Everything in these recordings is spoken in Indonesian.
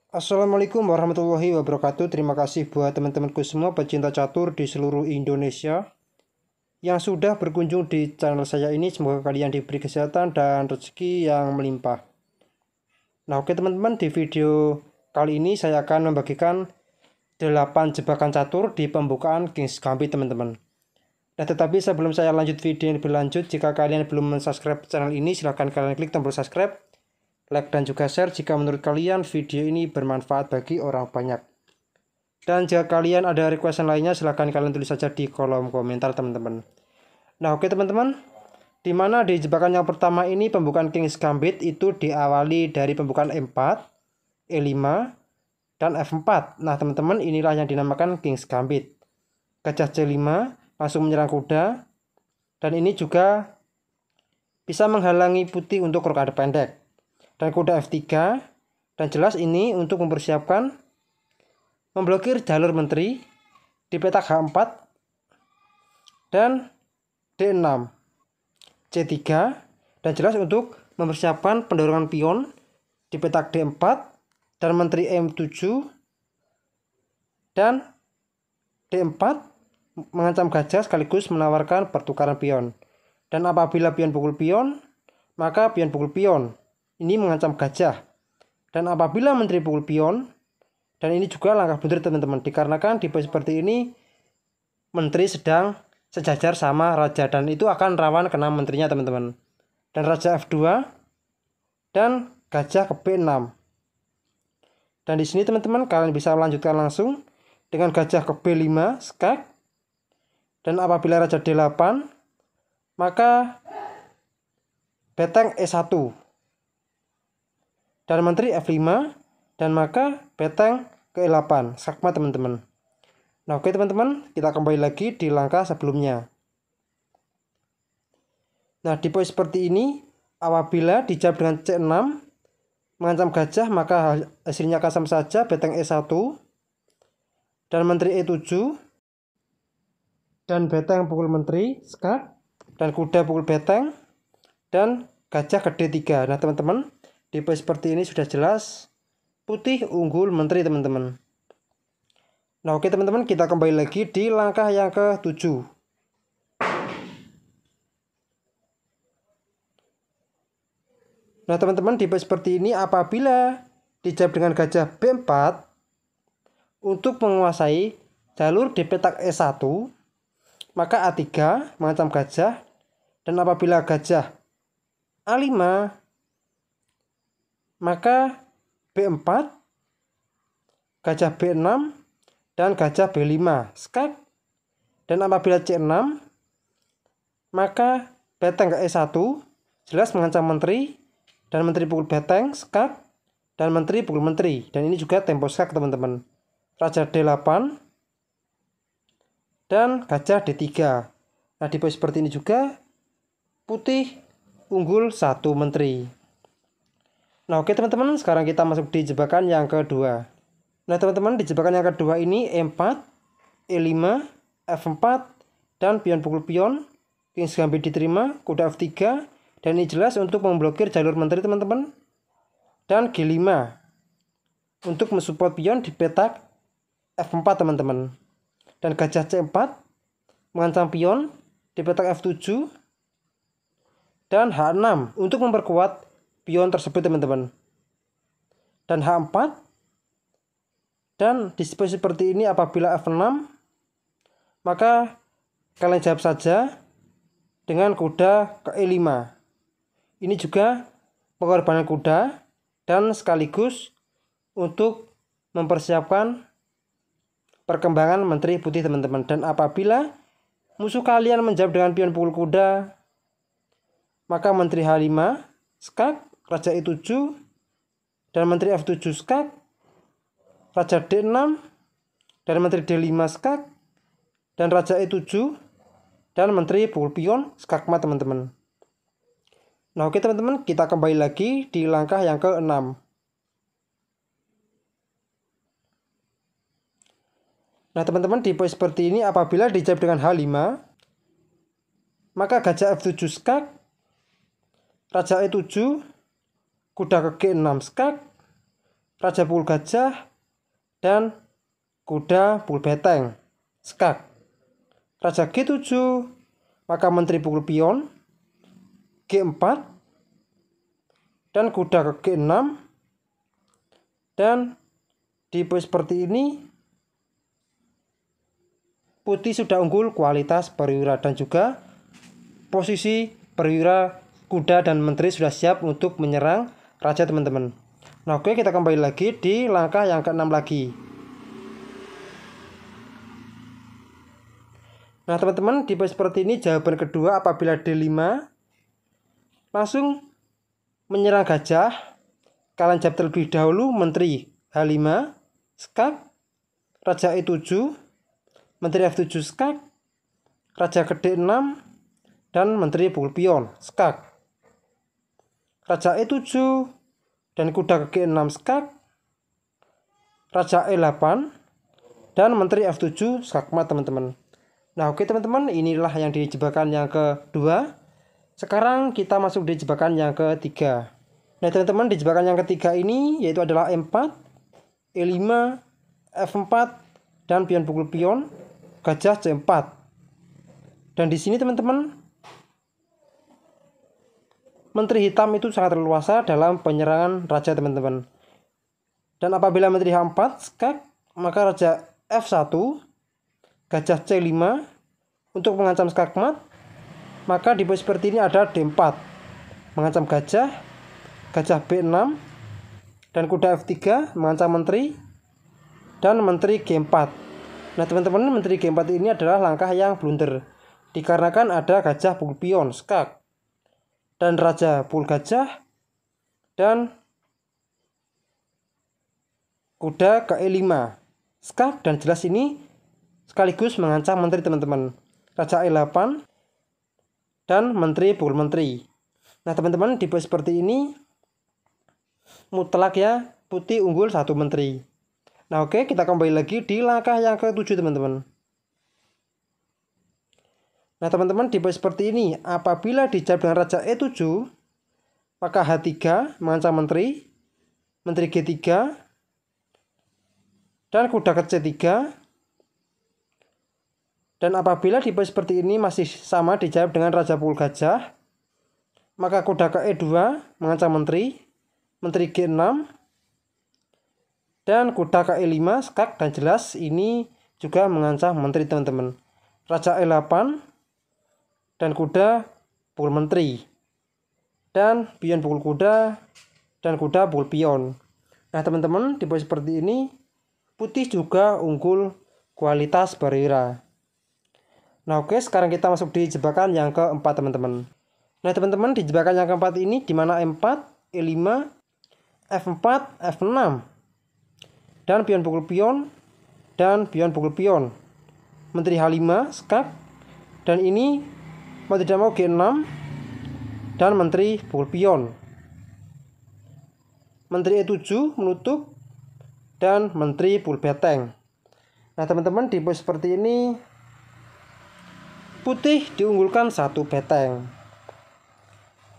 Assalamualaikum warahmatullahi wabarakatuh. Terima kasih buat teman-temanku semua pecinta catur di seluruh Indonesia yang sudah berkunjung di channel saya ini. Semoga kalian diberi kesehatan dan rezeki yang melimpah. Nah, oke teman-teman, di video kali ini saya akan membagikan 8 jebakan catur di pembukaan King's Gambit, teman-teman. Nah, tetapi sebelum saya lanjut video yang lebih lanjut, jika kalian belum subscribe channel ini, silahkan kalian klik tombol subscribe, like dan juga share jika menurut kalian video ini bermanfaat bagi orang banyak. Dan jika kalian ada request lainnya, silahkan kalian tulis saja di kolom komentar, teman-teman. Nah, oke teman-teman, dimana di jebakan yang pertama ini pembukaan King's Gambit itu diawali dari pembukaan E4, E5, dan F4. Nah teman-teman, inilah yang dinamakan King's Gambit. Gajah C5 langsung menyerang kuda, dan ini juga bisa menghalangi putih untuk rokade pendek. Dan kuda F3, dan jelas ini untuk mempersiapkan memblokir jalur menteri di petak H4 dan D6, C3, dan jelas untuk mempersiapkan pendorongan pion di petak D4 dan menteri M7 dan D4 mengancam gajah sekaligus menawarkan pertukaran pion. Dan apabila pion pukul pion, maka pion pukul pion ini mengancam gajah. Dan apabila menteri pukul pion, dan ini juga langkah blunder teman-teman, dikarenakan di posisi seperti ini menteri sedang sejajar sama raja, dan itu akan rawan kena menterinya teman-teman. Dan raja F2 dan gajah ke B6. Dan di sini teman-teman kalian bisa melanjutkan langsung dengan gajah ke B5 skak. Dan apabila raja D8, maka beteng E1 dan menteri F5, dan maka beteng ke E8 skakmat teman-teman. Nah oke teman-teman, kita kembali lagi di langkah sebelumnya. Nah di posisi seperti ini, apabila dijawab dengan C6 mengancam gajah, maka hasilnya akan sama saja, beteng E1 dan menteri E7 dan beteng pukul menteri skak, dan kuda pukul beteng dan gajah ke D3. Nah teman-teman, di posisi seperti ini sudah jelas putih unggul menteri teman-teman. Nah oke teman-teman, kita kembali lagi di langkah yang ke-7. Nah teman-teman, di posisi seperti ini apabila dijawab dengan gajah B4 untuk menguasai jalur di petak E1, maka A3 mengancam gajah, dan apabila gajah A5, maka B4, gajah B6, dan gajah B5 skak. Dan apabila C6, maka beteng ke E1 jelas mengancam menteri, dan menteri pukul beteng skak, dan menteri pukul menteri, dan ini juga tempo skak teman-teman. Raja D8 dan gajah D3. Nah di posisi seperti ini juga putih unggul 1 menteri. Nah oke teman-teman, sekarang kita masuk di jebakan yang kedua. Nah teman-teman, di jebakan yang kedua ini E4, E5, F4, dan pion pukul pion, King's Gambit diterima, kuda F3, dan ini jelas untuk memblokir jalur menteri teman-teman, dan G5 untuk mensupport pion di petak F4 teman-teman, dan gajah C4 mengancam pion di petak F7, dan H6 untuk memperkuat pion tersebut teman-teman, dan H4. Dan di posisi seperti ini apabila F6, maka kalian jawab saja dengan kuda ke E5. Ini juga pengorbanan kuda dan sekaligus untuk mempersiapkan perkembangan menteri putih teman-teman. Dan apabila musuh kalian menjawab dengan pion pukul kuda, maka menteri H5 skak, raja E7 dan menteri F7 skak, raja D6 dan menteri D5 skak, dan raja E7 dan menteri pukul pion skakmat teman-teman. Nah oke teman-teman, kita kembali lagi di langkah yang ke-6. Nah teman-teman, di posisi seperti ini apabila dijawab dengan H5, maka gajah F7 skak, raja E7, kuda ke G6 skak, raja pukul gajah, dan kuda pukul beteng, skak. Raja G7, maka menteri pukul pion, G4, dan kuda ke G6. Dan di pos seperti ini putih sudah unggul kualitas perwira, dan juga posisi perwira, kuda, dan menteri sudah siap untuk menyerang raja teman-teman. Nah oke, kita kembali lagi di langkah yang ke-6 lagi. Nah teman-teman, di pos seperti ini jawaban kedua apabila D5 langsung menyerang gajah. Kalian jawab terlebih dahulu menteri H5 skak, raja E7, menteri F7 skak, raja ke D6, dan menteri pukul pion skak. Raja E7 dan kuda ke G6 skak, raja E8, dan menteri F7 skakmat teman-teman. Nah oke teman-teman, inilah yang di jebakan yang kedua. Sekarang kita masuk di jebakan yang ketiga. Nah teman-teman, di jebakan yang ketiga ini yaitu adalah E4, E5, F4, dan pion pukul pion, gajah C4. Dan di sini teman-teman, menteri hitam itu sangat leluasa dalam penyerangan raja teman-teman. Dan apabila menteri H4 skak, maka raja F1, gajah C5 untuk mengancam skakmat. Maka di pos seperti ini ada D4 mengancam gajah, gajah B6, dan kuda F3 mengancam menteri, dan menteri G4. Nah teman-teman, menteri G4 ini adalah langkah yang blunder dikarenakan ada gajah pukul pion skak, dan raja pukul gajah, dan kuda ke E5 skak, dan jelas ini sekaligus mengancam menteri teman-teman, raja E8, dan menteri pukul menteri. Nah teman-teman, di pos seperti ini mutlak ya, putih unggul satu menteri. Nah oke, kita kembali lagi di langkah yang ke-7 teman-teman. Nah teman-teman, di pos seperti ini apabila dijawab dengan raja E7, maka H3 mengancam menteri, menteri G3, dan kuda ke C3. Dan apabila di pos seperti ini masih sama dijawab dengan raja pukul gajah, maka kuda ke E2 mengancam menteri, menteri G6, dan kuda ke E5 skak, dan jelas ini juga mengancam menteri teman-teman, raja E8, dan kuda pukul menteri, dan pion pukul kuda, dan kuda pukul pion. Nah teman-teman, di pos seperti ini putih juga unggul kualitas perwira. Nah oke, sekarang kita masuk di jebakan yang keempat teman-teman. Nah teman-teman, di jebakan yang keempat ini di mana E4, E5, F4, F6, dan pion pukul pion, dan pion pukul pion, menteri H5 skak, dan ini mau tidak mau G6, dan menteri pukul pion, menteri E7 menutup, dan menteri pukul beteng. Nah teman-teman, di pos seperti ini putih diunggulkan satu beteng.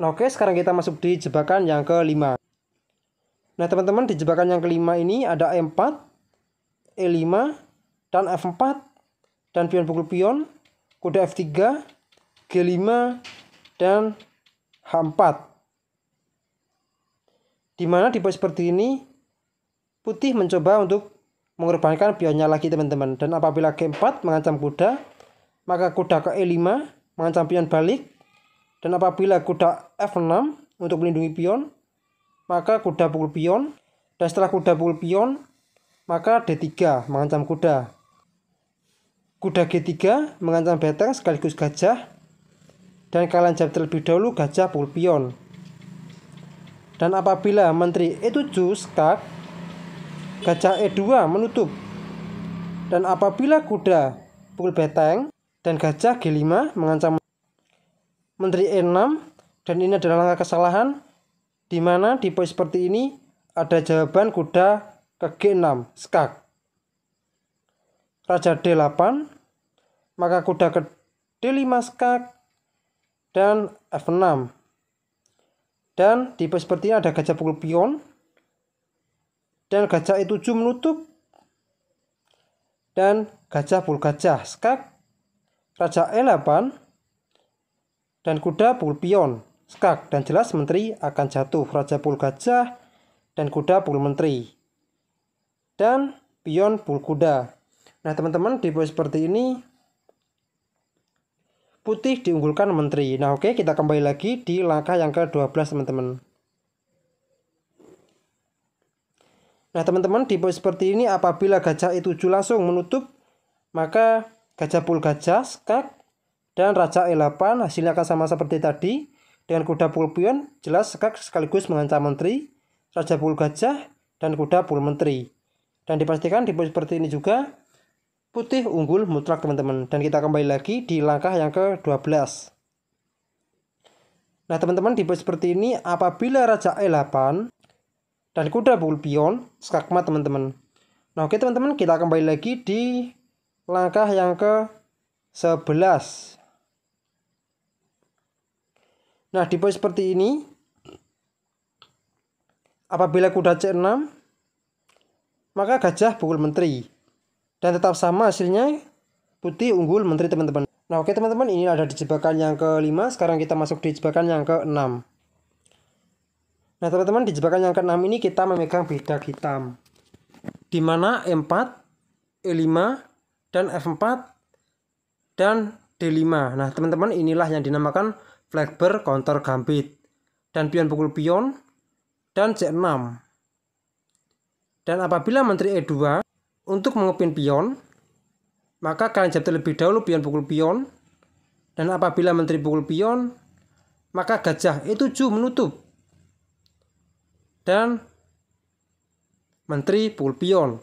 Nah oke, sekarang kita masuk di jebakan yang kelima. Nah teman-teman, di jebakan yang kelima ini ada E4, E5, dan F4, dan pion pukul pion, kuda F3, G5, dan H4. Dimana di pos seperti ini putih mencoba untuk mengorbankan pionnya lagi teman-teman. Dan apabila G4 mengancam kuda, maka kuda ke E5 mengancam pion balik. Dan apabila kuda F6 untuk melindungi pion, maka kuda pukul pion. Dan setelah kuda pukul pion, maka D3 mengancam kuda. Kuda G3 mengancam beteng sekaligus gajah. Dan kalian jawab terlebih dahulu gajah pukul pion. Dan apabila menteri E7 skak, gajah E2 menutup. Dan apabila kuda pukul beteng dan gajah G5 mengancam menteri E6, dan ini adalah langkah kesalahan, di mana di pos seperti ini ada jawaban kuda ke G6 skak, raja D8, maka kuda ke D5 skak, dan F6. Dan di pos seperti ini ada gajah pukul pion, dan gajah E7 menutup, dan gajah pukul gajah skak, raja E8, dan kuda pukul pion skak, dan jelas menteri akan jatuh. Raja pukul gajah dan kuda pukul menteri, dan pion pukul kuda. Nah teman-teman, di posisi seperti ini putih diunggulkan menteri. Nah oke, kita kembali lagi di langkah yang ke-12 teman-teman. Nah teman-teman, di posisi seperti ini apabila gajah E7 langsung menutup, maka gajah pukul gajah skak dan raja E8 hasilnya akan sama seperti tadi. Dengan kuda pukul pion jelas skak sekaligus mengancam menteri, raja pukul gajah dan kuda pukul menteri. Dan dipastikan di posisi seperti ini juga putih unggul mutlak teman-teman. Dan kita kembali lagi di langkah yang ke-12. Nah teman-teman, di posisi seperti ini apabila raja E8 dan kuda pukul pion skakmat teman-teman. Nah oke teman-teman, kita kembali lagi di langkah yang ke-11. Nah di posisi seperti ini apabila kuda C6 maka gajah pukul menteri, dan tetap sama hasilnya putih unggul menteri teman-teman. Nah oke teman-teman, ini ada di jebakan yang ke-5. Sekarang kita masuk di jebakan yang ke-6. Nah teman-teman, di jebakan yang ke-6 ini kita memegang bidak hitam, di mana E4, E5, dan F4, dan D5. Nah teman-teman, inilah yang dinamakan flag counter gambit, dan pion pukul pion, dan C6. Dan apabila menteri E2 untuk mengepin pion, maka kalian jawab terlebih dahulu pion pukul pion, dan apabila menteri pukul pion, maka gajah E7 menutup, dan menteri pukul pion.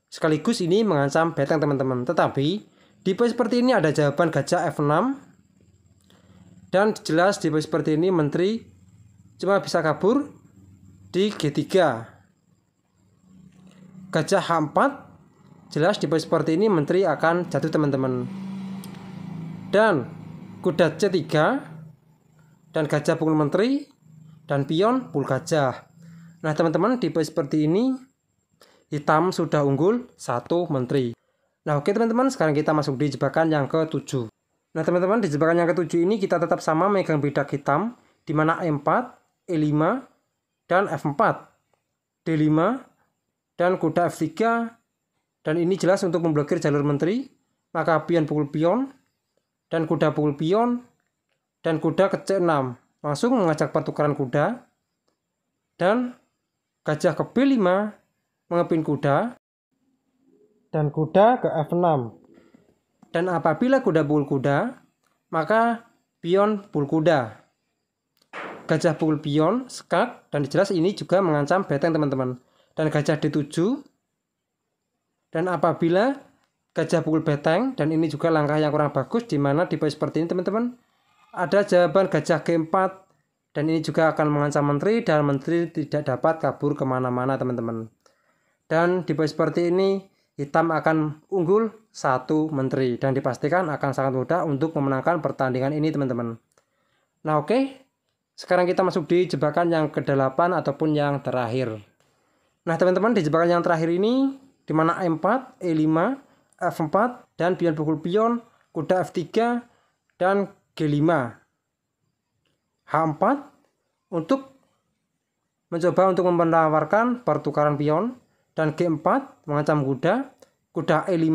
Sekaligus ini mengancam beteng teman-teman. Tetapi di posisi seperti ini ada jawaban gajah F6, dan jelas di posisi seperti ini menteri cuma bisa kabur di G3. Gajah H4, jelas di posisi seperti ini menteri akan jatuh teman-teman. Dan kuda C3 dan gajah pukul menteri, dan pion pukul gajah. Nah teman-teman, di posisi seperti ini hitam sudah unggul 1 menteri. Nah oke teman-teman, sekarang kita masuk di jebakan yang ke-7. Nah teman-teman, di jebakan yang ke-7 ini kita tetap sama megang bidak hitam, di mana E4, E5, dan F4, D5, dan kuda F3. Dan ini jelas untuk memblokir jalur menteri, maka pion pukul pion, dan kuda pukul pion, dan kuda ke C6 langsung mengajak pertukaran kuda, dan gajah ke B5 mengepin kuda, dan kuda ke F6. Dan apabila kuda pukul kuda, maka pion pukul kuda, gajah pukul pion skak, dan jelas ini juga mengancam beteng teman-teman. Dan gajah D7, dan apabila gajah pukul beteng, dan ini juga langkah yang kurang bagus, di mana di posisi seperti ini teman-teman ada jawaban gajah G4, dan ini juga akan mengancam menteri, dan menteri tidak dapat kabur kemana-mana teman-teman. Dan di posisi seperti ini hitam akan unggul 1 menteri, dan dipastikan akan sangat mudah untuk memenangkan pertandingan ini teman-teman. Nah oke, sekarang kita masuk di jebakan yang ke-8 ataupun yang terakhir. Nah teman-teman, di jebakan yang terakhir ini di mana E4, E5, F4, dan pion pukul pion, kuda F3, dan G5. H4 untuk mencoba untuk menawarkan pertukaran pion, dan G4 mengancam kuda, kuda E5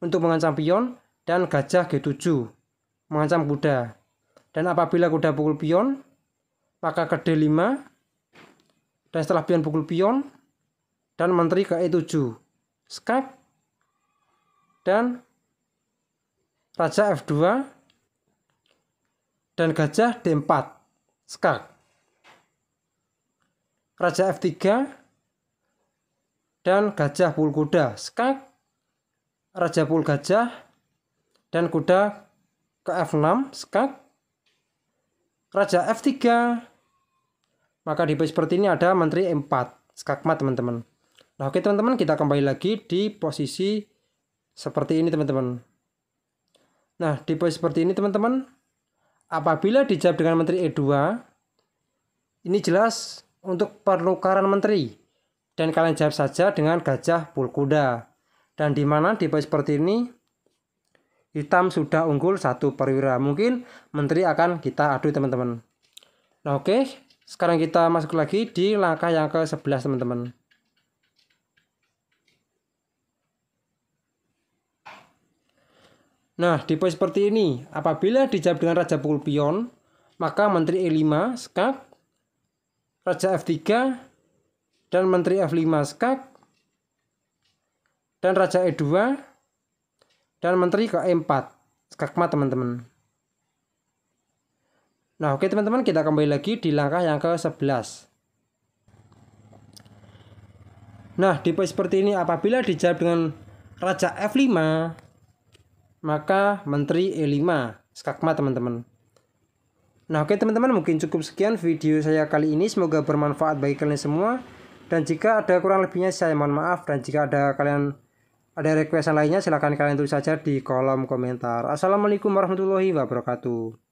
untuk mengancam pion, dan gajah G7 mengancam kuda. Dan apabila kuda pukul pion, maka ke D5, dan setelah pion pukul pion, dan menteri ke E7 skak, dan raja F2, dan gajah D4 skak, raja F3, dan gajah pukul kuda skak, raja pukul gajah, dan kuda ke F6 skak, raja F3. Maka di posisi seperti ini ada menteri E4 skakmat teman-teman. Nah oke teman-teman, kita kembali lagi di posisi seperti ini teman-teman. Nah di posisi seperti ini teman-teman, apabila dijawab dengan menteri E2, ini jelas untuk pertukaran menteri, Dan kalian jawab saja dengan gajah pul kuda. Dan di mana di poin seperti ini hitam sudah unggul 1 perwira. Mungkin menteri akan kita adu teman-teman. Nah oke, sekarang kita masuk lagi di langkah yang ke-11 teman-teman. Nah di poin seperti ini, apabila dijawab dengan raja pukul pion, maka menteri E5 skak, raja F3, dan menteri F5 skak, dan raja E2, dan menteri ke E4 skakmat teman-teman. Nah oke teman-teman, kita kembali lagi di langkah yang ke-11. Nah di poin seperti ini, apabila dijawab dengan raja F5, maka menteri E5 skakmat teman-teman. Nah oke teman-teman, mungkin cukup sekian video saya kali ini. Semoga bermanfaat bagi kalian semua. Dan jika ada kurang lebihnya saya mohon maaf. Dan jika ada request lainnya silahkan kalian tulis saja di kolom komentar. Assalamualaikum warahmatullahi wabarakatuh.